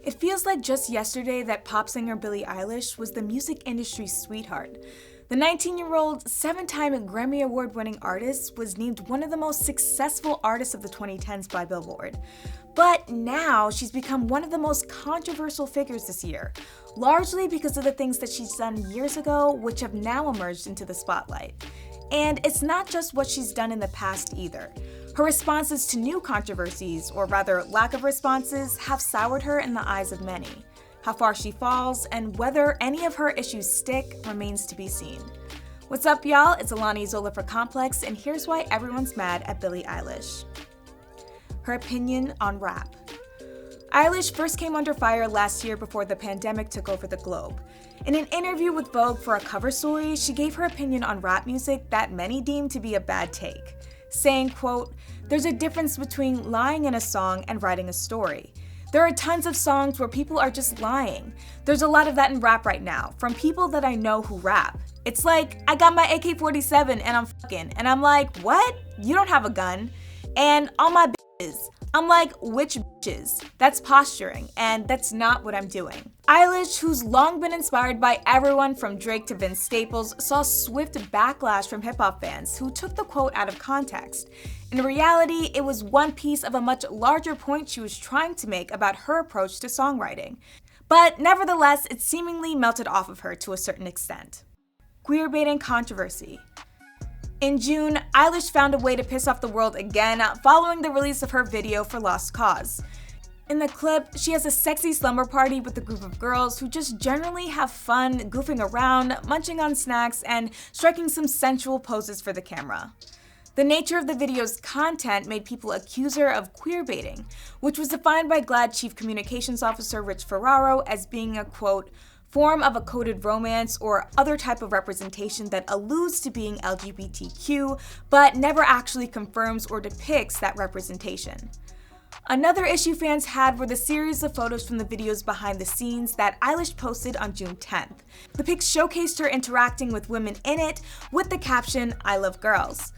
It feels like just yesterday that pop singer Billie Eilish was the music industry's sweetheart. The 19-year-old, 7-time Grammy-award-winning artist was named one of the most successful artists of the 2010s by Billboard. But now she's become one of the most controversial figures this year, largely because of the things that she's done years ago, which have now emerged into the spotlight. And it's not just what she's done in the past either. Her responses to new controversies, or rather lack of responses, have soured her in the eyes of many. How far she falls and whether any of her issues stick remains to be seen. What's up, y'all? It's Alani Zola for Complex, and here's why everyone's mad at Billie Eilish. Her opinion on rap. Eilish first came under fire last year before the pandemic took over the globe. In an interview with Vogue for a cover story, she gave her opinion on rap music that many deemed to be a bad take, saying, quote, "There's a difference between lying in a song and writing a story. There are tons of songs where people are just lying. There's a lot of that in rap right now, from people that I know who rap. It's like, I got my AK-47 and I'm fucking, and I'm like, what? You don't have a gun. And all my bitches. I'm like, which bitches? That's posturing, and that's not what I'm doing." Eilish, who's long been inspired by everyone from Drake to Vince Staples, saw swift backlash from hip-hop fans who took the quote out of context. In reality, it was one piece of a much larger point she was trying to make about her approach to songwriting. But nevertheless, it seemingly melted off of her to a certain extent. Queerbaiting controversy. In June, Eilish found a way to piss off the world again following the release of her video for Lost Cause. In the clip, she has a sexy slumber party with a group of girls who just generally have fun goofing around, munching on snacks, and striking some sensual poses for the camera. The nature of the video's content made people accuse her of queerbaiting, which was defined by GLAAD Chief Communications Officer Rich Ferraro as being a, quote, "form of a coded romance or other type of representation that alludes to being LGBTQ, but never actually confirms or depicts that representation." Another issue fans had were the series of photos from the video's behind the scenes that Eilish posted on June 10th. The pics showcased her interacting with women in it with the caption, "I love girls."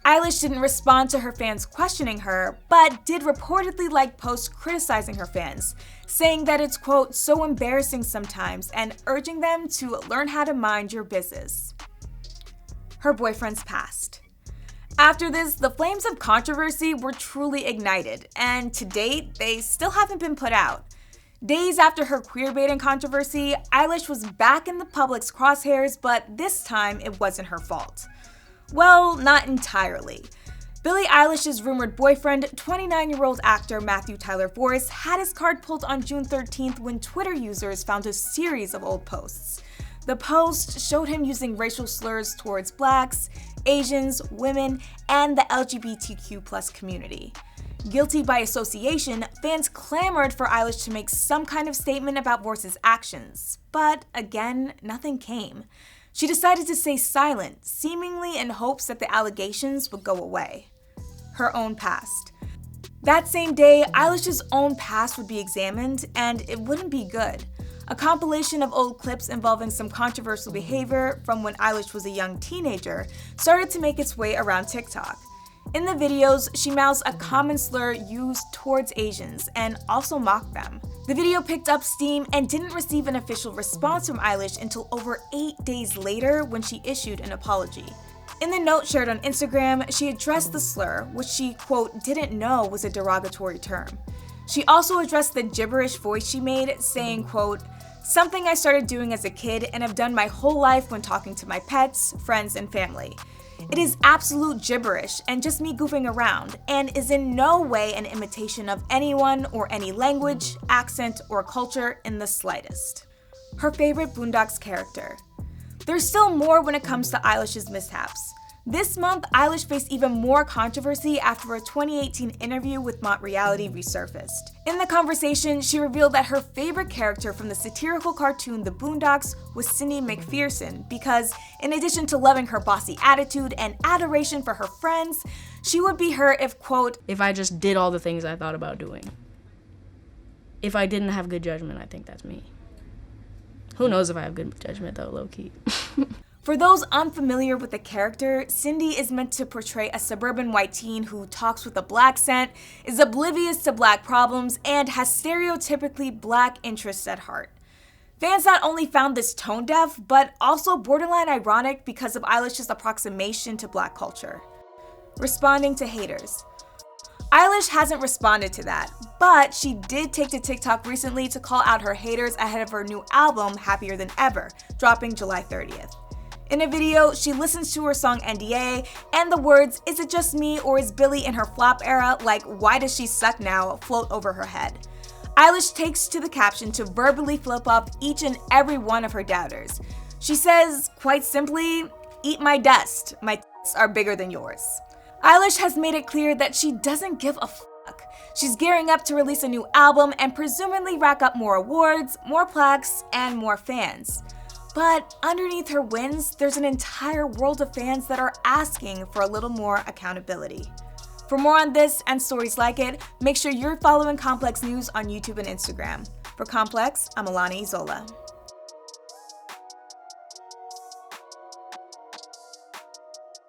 Eilish didn't respond to her fans questioning her, but did reportedly like posts criticizing her fans, saying that it's, quote, "so embarrassing sometimes," and urging them to learn how to mind your business. Her boyfriend's past. After this, the flames of controversy were truly ignited, and to date, they still haven't been put out. Days after her queerbaiting controversy, Eilish was back in the public's crosshairs, but this time it wasn't her fault. Well, not entirely. Billie Eilish's rumored boyfriend, 29-year-old actor Matthew Tyler Vorse, had his card pulled on June 13th when Twitter users found a series of old posts. The post showed him using racial slurs towards blacks, Asians, women, and the LGBTQ+ community. Guilty by association, fans clamored for Eilish to make some kind of statement about Vorse's actions, but again, nothing came. She decided to stay silent, seemingly in hopes that the allegations would go away. Her own past. That same day, Eilish's own past would be examined, and it wouldn't be good. A compilation of old clips involving some controversial behavior from when Eilish was a young teenager started to make its way around TikTok. In the videos, she mouths a common slur used towards Asians and also mocked them. The video picked up steam and didn't receive an official response from Eilish until over 8 days later when she issued an apology. In the note shared on Instagram, she addressed the slur, which she, quote, "didn't know was a derogatory term." She also addressed the gibberish voice she made, saying, quote, "something I started doing as a kid and have done my whole life when talking to my pets, friends, and family. It is absolute gibberish and just me goofing around, and is in no way an imitation of anyone or any language, accent, or culture in the slightest." Her favorite Boondocks character. There's still more when it comes to Eilish's mishaps. This month, Eilish faced even more controversy after a 2018 interview with Mont Reality resurfaced. In the conversation, she revealed that her favorite character from the satirical cartoon The Boondocks was Cindy McPherson because, in addition to loving her bossy attitude and adoration for her friends, she would be her if, quote, "if I just did all the things I thought about doing. If I didn't have good judgment, I think that's me." Who knows if I have good judgment though, low-key. For those unfamiliar with the character, Cindy is meant to portray a suburban white teen who talks with a black accent, is oblivious to black problems, and has stereotypically black interests at heart. Fans not only found this tone deaf, but also borderline ironic because of Eilish's approximation to black culture. Responding to haters. Eilish hasn't responded to that, but she did take to TikTok recently to call out her haters ahead of her new album, Happier Than Ever, dropping July 30th. In a video, she listens to her song NDA, and the words, "Is it just me or is Billie in her flop era, like why does she suck now," float over her head. Eilish takes to the caption to verbally flip up each and every one of her doubters. She says, quite simply, "Eat my dust, my tits are bigger than yours." Eilish has made it clear that she doesn't give a fuck. She's gearing up to release a new album and presumably rack up more awards, more plaques, and more fans. But underneath her wins, there's an entire world of fans that are asking for a little more accountability. For more on this and stories like it, make sure you're following Complex News on YouTube and Instagram. For Complex, I'm Alani Isola.